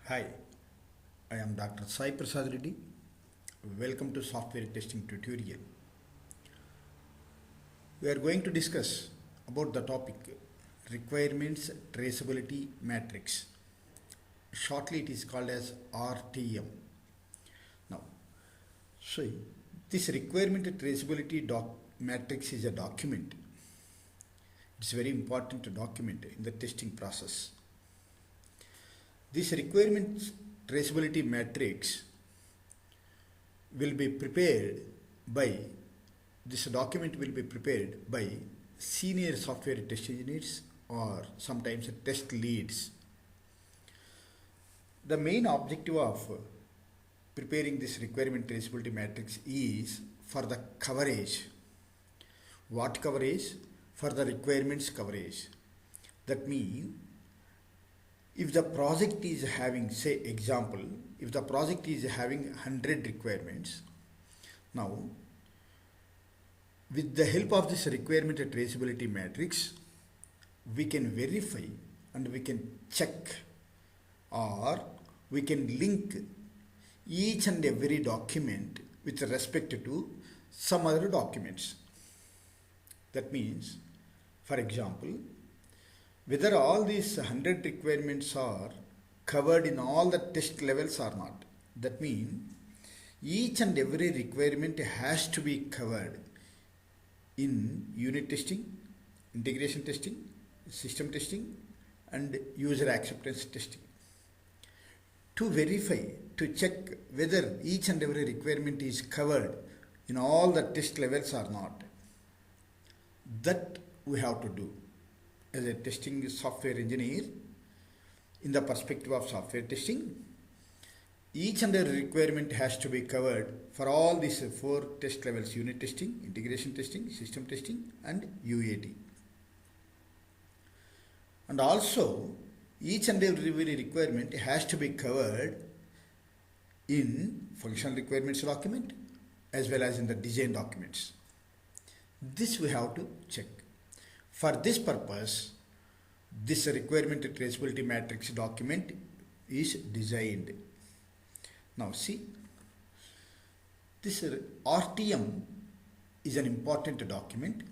Hi, I am Dr. Sai Prasad Reddy. Welcome to Software Testing Tutorial. We are going to discuss about the topic Requirements Traceability Matrix. Shortly it is called as RTM. Now, so this Requirement Traceability Matrix is a document. It's very important to document in the testing process. This Requirements Traceability Matrix will be prepared by, this document will be prepared by senior software test engineers or sometimes test leads. The main objective of preparing this Requirement Traceability Matrix is for the coverage. What coverage? For the requirements coverage. That means if the project is having, say example, if the project is having 100 requirements, now with the help of this Requirement Traceability Matrix, we can verify and we can check or we can link each and every document with respect to some other documents. That means, for example, whether all these 100 requirements are covered in all the test levels or not. That means each and every requirement has to be covered in unit testing, integration testing, system testing and user acceptance testing. To verify, to check whether each and every requirement is covered in all the test levels or not. That we have to do as a testing software engineer. In the perspective of software testing, each and every requirement has to be covered for all these 4 test levels: unit testing, integration testing, system testing and UAT. And also each and every requirement has to be covered in functional requirements document as well as in the design documents. This we have to check. For this purpose, this Requirement Traceability Matrix document is designed. Now see, this RTM is an important document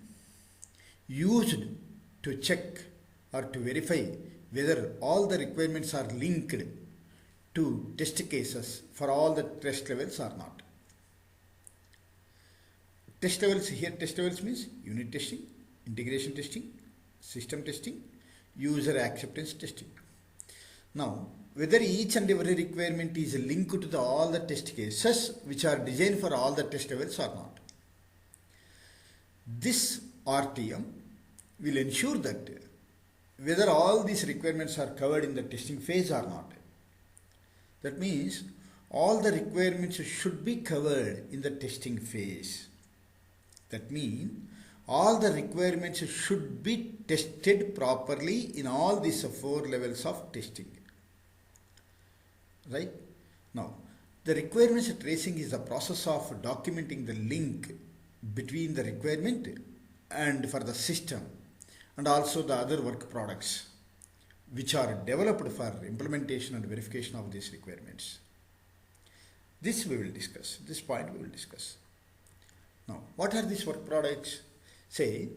used to check or to verify whether all the requirements are linked to test cases for all the test levels or not. Test levels, here test levels means unit testing, integration testing, system testing, user acceptance testing. Now, whether each and every requirement is linked to all the test cases which are designed for all the test levels or not. This RTM will ensure that whether all these requirements are covered in the testing phase or not. That means all the requirements should be covered in the testing phase. That means all the requirements should be tested properly in all these 4 levels of testing. Right? Now, the requirements tracing is the process of documenting the link between the requirement and for the system and also the other work products which are developed for implementation and verification of these requirements. This we will discuss. This point we will discuss. Now, what are these work products? Say,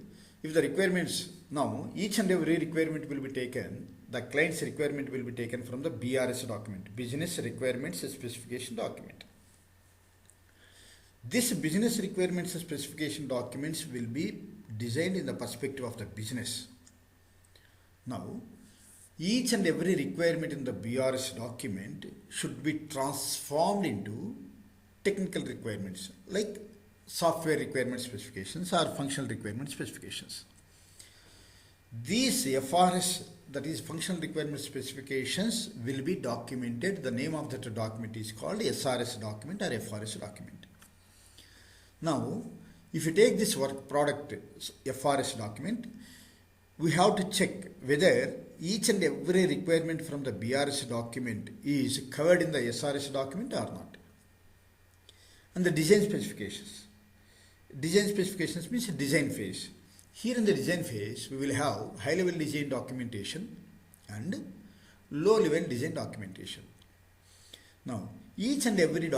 if the requirements, now each and every requirement will be taken, the client's requirement will be taken from the BRS document, Business Requirements Specification Document. This Business Requirements Specification Documents will be designed in the perspective of the business. Now, each and every requirement in the BRS document should be transformed into technical requirements like software requirement specifications or functional requirement specifications. These FRS, that is functional requirement specifications, will be documented. The name of that document is called SRS document or FRS document. Now, if you take this work product FRS document, we have to check whether each and every requirement from the BRS document is covered in the SRS document or not. And the design specifications. Design specifications means design phase. Here in the design phase, we will have high-level design documentation and low-level design documentation. Now, each and every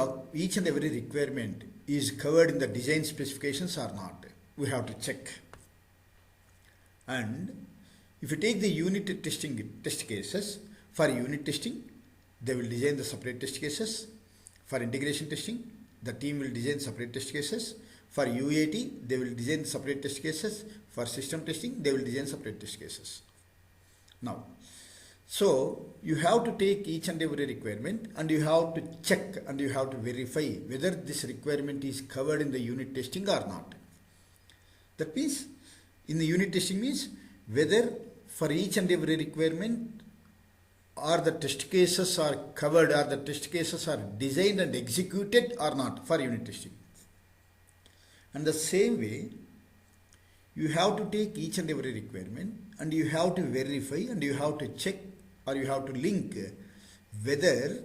requirement is covered in the design specifications or not. We have to check. And if you take the unit testing test cases, for unit testing, they will design the separate test cases. For integration testing, the team will design separate test cases. For UAT, they will design separate test cases. For system testing, they will design separate test cases. Now, so you have to take each and every requirement and you have to check and you have to verify whether this requirement is covered in the unit testing or not. That means in the unit testing means whether for each and every requirement or the test cases are covered or the test cases are designed and executed or not for unit testing. And the same way, you have to take each and every requirement and you have to verify and you have to check or you have to link whether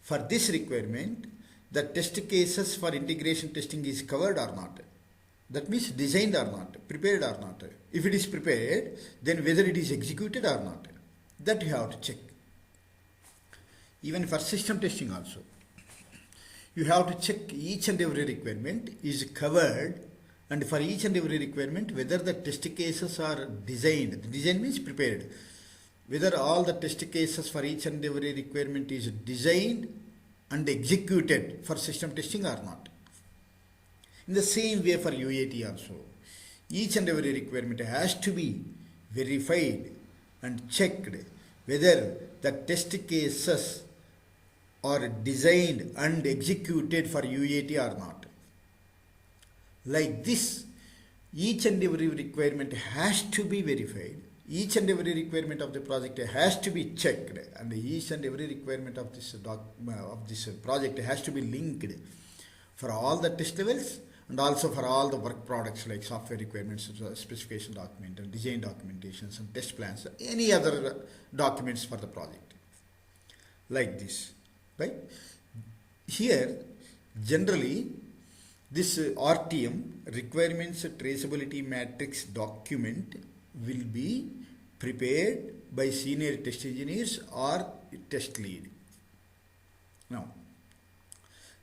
for this requirement the test cases for integration testing is covered or not. That means designed or not, prepared or not. If it is prepared, then whether it is executed or not. That you have to check. Even for system testing also. You have to check each and every requirement is covered, and for each and every requirement whether the test cases are designed. Design means prepared. Whether all the test cases for each and every requirement is designed and executed for system testing or not. In the same way for UAT also, each and every requirement has to be verified and checked whether the test cases are designed and executed for UAT or not. Like this, each and every requirement has to be verified. Each and every requirement of the project has to be checked, and each and every requirement of this project has to be linked for all the test levels and also for all the work products like software requirements, specification document and design documentations and test plans, any other documents for the project. Like this, right? Here, generally, this RTM, Requirements Traceability Matrix document will be prepared by senior test engineers or test lead. Now,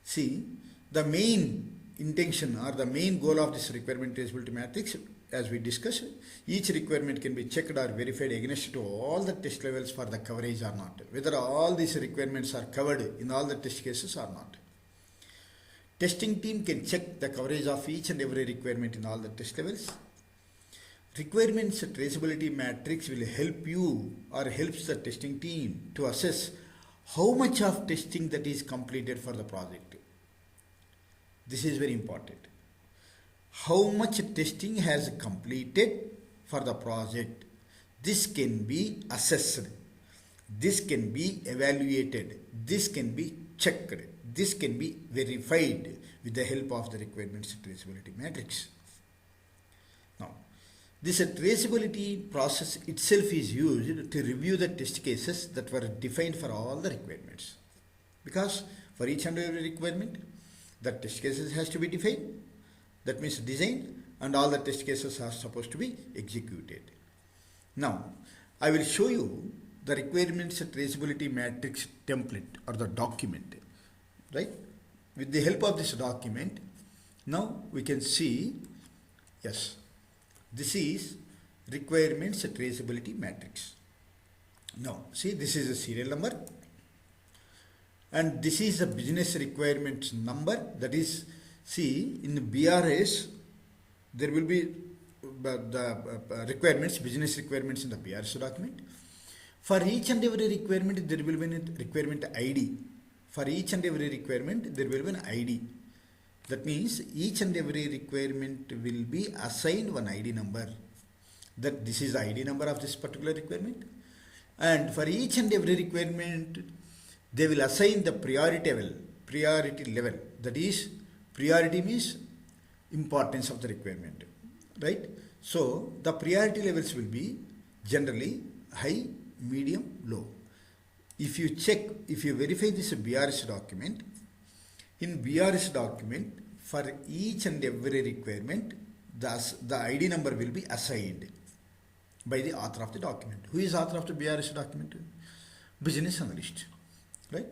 see, the main intention or the main goal of this requirement traceability matrix, as we discussed, each requirement can be checked or verified against to all the test levels for the coverage or not. Whether all these requirements are covered in all the test cases or not. Testing team can check the coverage of each and every requirement in all the test levels. Requirements traceability matrix will help you or helps the testing team to assess how much of testing that is completed for the project. This is very important. How much testing has completed for the project. This can be assessed. This can be evaluated. This can be checked. This can be verified with the help of the requirements traceability matrix. Now, this traceability process itself is used to review the test cases that were defined for all the requirements. Because for each and every requirement, the test cases has to be defined. That means designed, and all the test cases are supposed to be executed. Now, I will show you the requirements traceability matrix template or the document. Right? With the help of this document, now we can see, yes, this is requirements traceability matrix. Now, see, this is a serial number and this is a business requirements number. That is, see, in the BRS, there will be the requirements, business requirements in the BRS document. For each and every requirement, there will be a requirement ID. For each and every requirement, there will be an ID. That means each and every requirement will be assigned one ID number. That this is the ID number of this particular requirement. And for each and every requirement, they will assign the priority level. That is, priority means importance of the requirement. Right? So, the priority levels will be generally high, medium, low. If you verify this BRS document, in BRS document, for each and every requirement, the ID number will be assigned by the author of the document. Who is author of the BRS document? Business analyst. Right?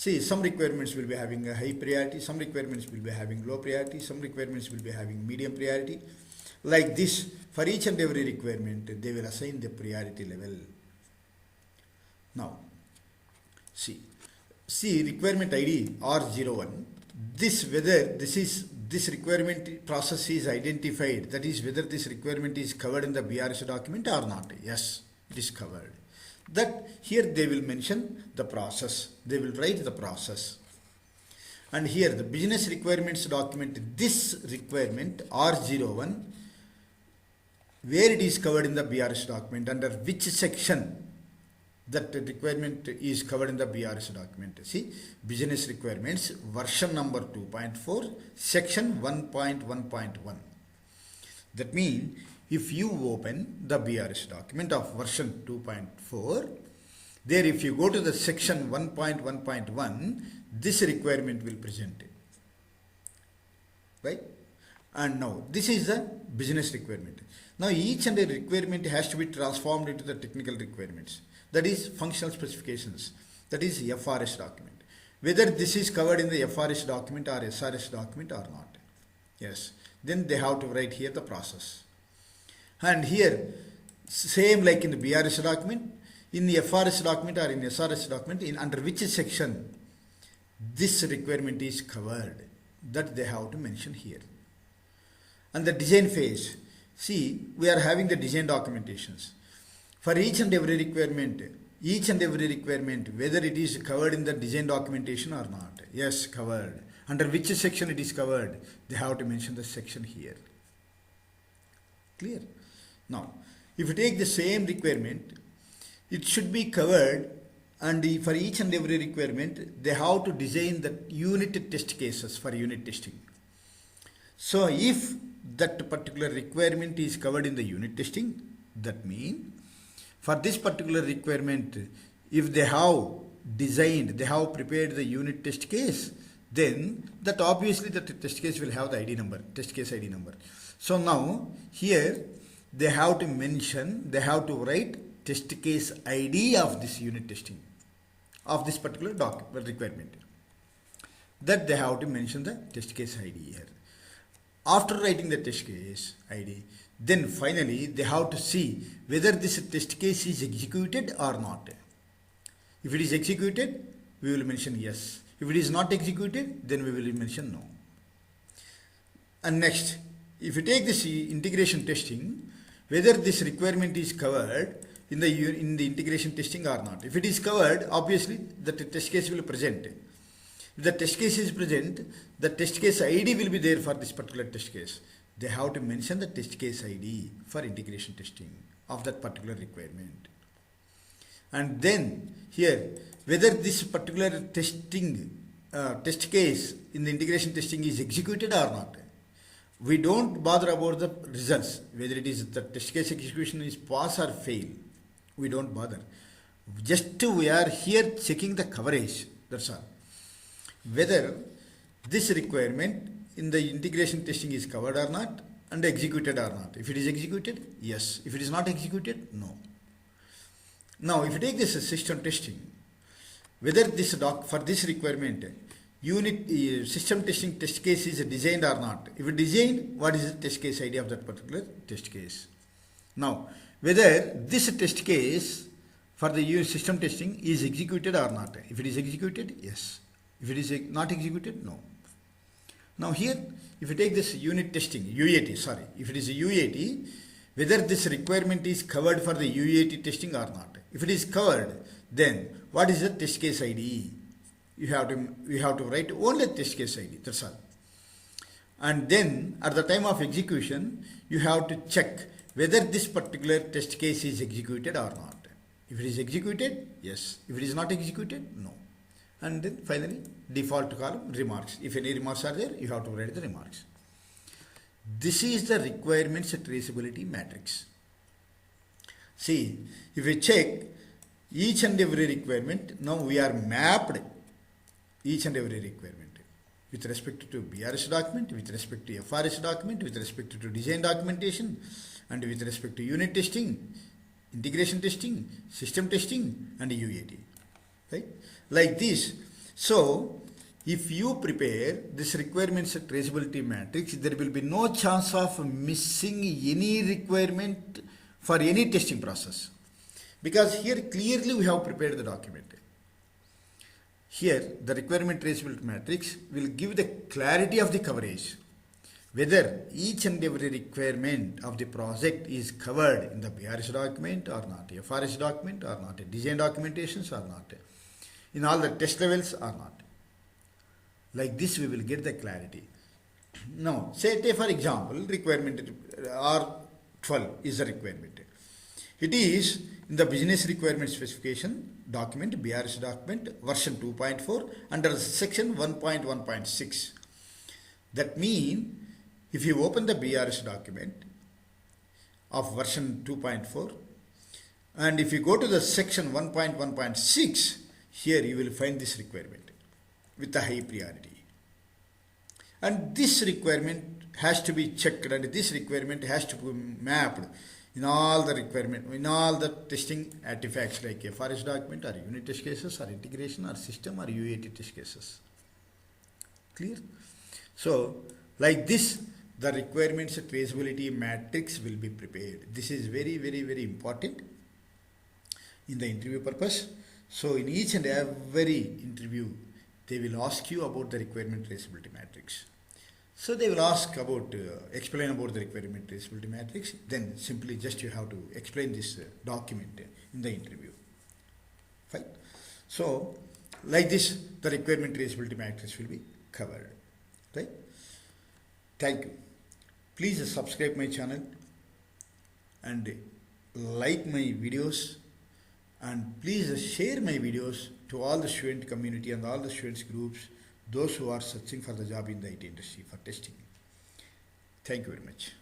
See, some requirements will be having a high priority, some requirements will be having low priority, some requirements will be having medium priority. Like this, for each and every requirement, they will assign the priority level. Now, see requirement ID R01. Whether this requirement process is identified, that is whether this requirement is covered in the BRS document or not. Yes, it is covered. That here they will mention the process. They will write the process. And here the business requirements document, this requirement R01, where it is covered in the BRS document, under which section that requirement is covered in the BRS document. See, business requirements version number 2.4 section 1.1.1. That means if you open the BRS document of version 2.4, there if you go to the section 1.1.1, this requirement will present it. Right? And now this is the business requirement. Now each and every requirement has to be transformed into the technical requirements. That is functional specifications. That is FRS document. Whether this is covered in the FRS document or SRS document or not. Yes. Then they have to write here the process. And here, same like in the BRS document, in the FRS document or in SRS document, under which section this requirement is covered. That they have to mention here. And the design phase. See, we are having the design documentations. For each and every requirement, whether it is covered in the design documentation or not. Yes, covered. Under which section it is covered, they have to mention the section here. Clear? Now, if you take the same requirement, it should be covered, and for each and every requirement, they have to design the unit test cases for unit testing. So, if that particular requirement is covered in the unit testing, that means for this particular requirement, if they have designed, they have prepared the unit test case, then that obviously the test case will have the ID number, test case ID number. So now here they have to mention, they have to write test case ID of this unit testing, of this particular requirement. That they have to mention the test case ID here. After writing the test case ID, then finally they have to see whether this test case is executed or not. If it is executed, we will mention yes. If it is not executed, then we will mention no. And next, if you take this integration testing, whether this requirement is covered in the integration testing or not. If it is covered, obviously the test case will present. If the test case is present, the test case ID will be there for this particular test case. They have to mention the test case ID for integration testing of that particular requirement. And then here, whether this particular test case in the integration testing is executed or not. We don't bother about the results, whether it is the test case execution is pass or fail. We don't bother. Just we are here checking the coverage, that's all. Whether this requirement in the integration testing is covered or not and executed or not. If it is executed, yes. If it is not executed, no. Now, if you take this system testing, whether this for this requirement, system testing test case is designed or not. If it designed, what is the test case ID of that particular test case? Now, whether this test case for the system testing is executed or not. If it is executed, yes. If it is not executed, no. Now here, if you take this unit testing, UAT, sorry, if it is a UAT, whether this requirement is covered for the UAT testing or not. If it is covered, then what is the test case ID? You have to write only test case ID, that's all. And then at the time of execution, you have to check whether this particular test case is executed or not. If it is executed, yes. If it is not executed, no. And then finally, default column, remarks. If any remarks are there, you have to write the remarks. This is the requirements traceability matrix. See, if we check each and every requirement, now we are mapped each and every requirement with respect to BRS document, with respect to FRS document, with respect to design documentation, and with respect to unit testing, integration testing, system testing, and UAT. Right? Like this, So if you prepare this requirements traceability matrix, there will be no chance of missing any requirement for any testing process, because here clearly we have prepared the document. Here the requirement traceability matrix will give the clarity of the coverage, whether each and every requirement of the project is covered in the BRS document or not, a FRS document or not, a design documentations or not, in all the test levels or not. Like this we will get the clarity. Now, say for example, requirement R12 is a requirement. It is in the business requirement specification document, BRS document version 2.4 under section 1.1.6. That means if you open the BRS document of version 2.4 and if you go to the section 1.1.6, here you will find this requirement with a high priority. And this requirement has to be checked, and this requirement has to be mapped in all the requirement, in all the testing artifacts like FRS document or unit test cases or integration or system or UAT test cases. Clear? So like this, the requirements traceability matrix will be prepared. This is very, very, very important in the interview purpose. So in each and every interview, they will ask you about the requirement traceability matrix. So they will ask about, explain about the requirement traceability matrix. Then simply just you have to explain this document in the interview. Fine. So like this, the requirement traceability matrix will be covered. Right? Thank you. Please subscribe my channel and like my videos, and please share my videos to all the student community and all the students groups, those who are searching for the job in the IT industry for testing. Thank you very much.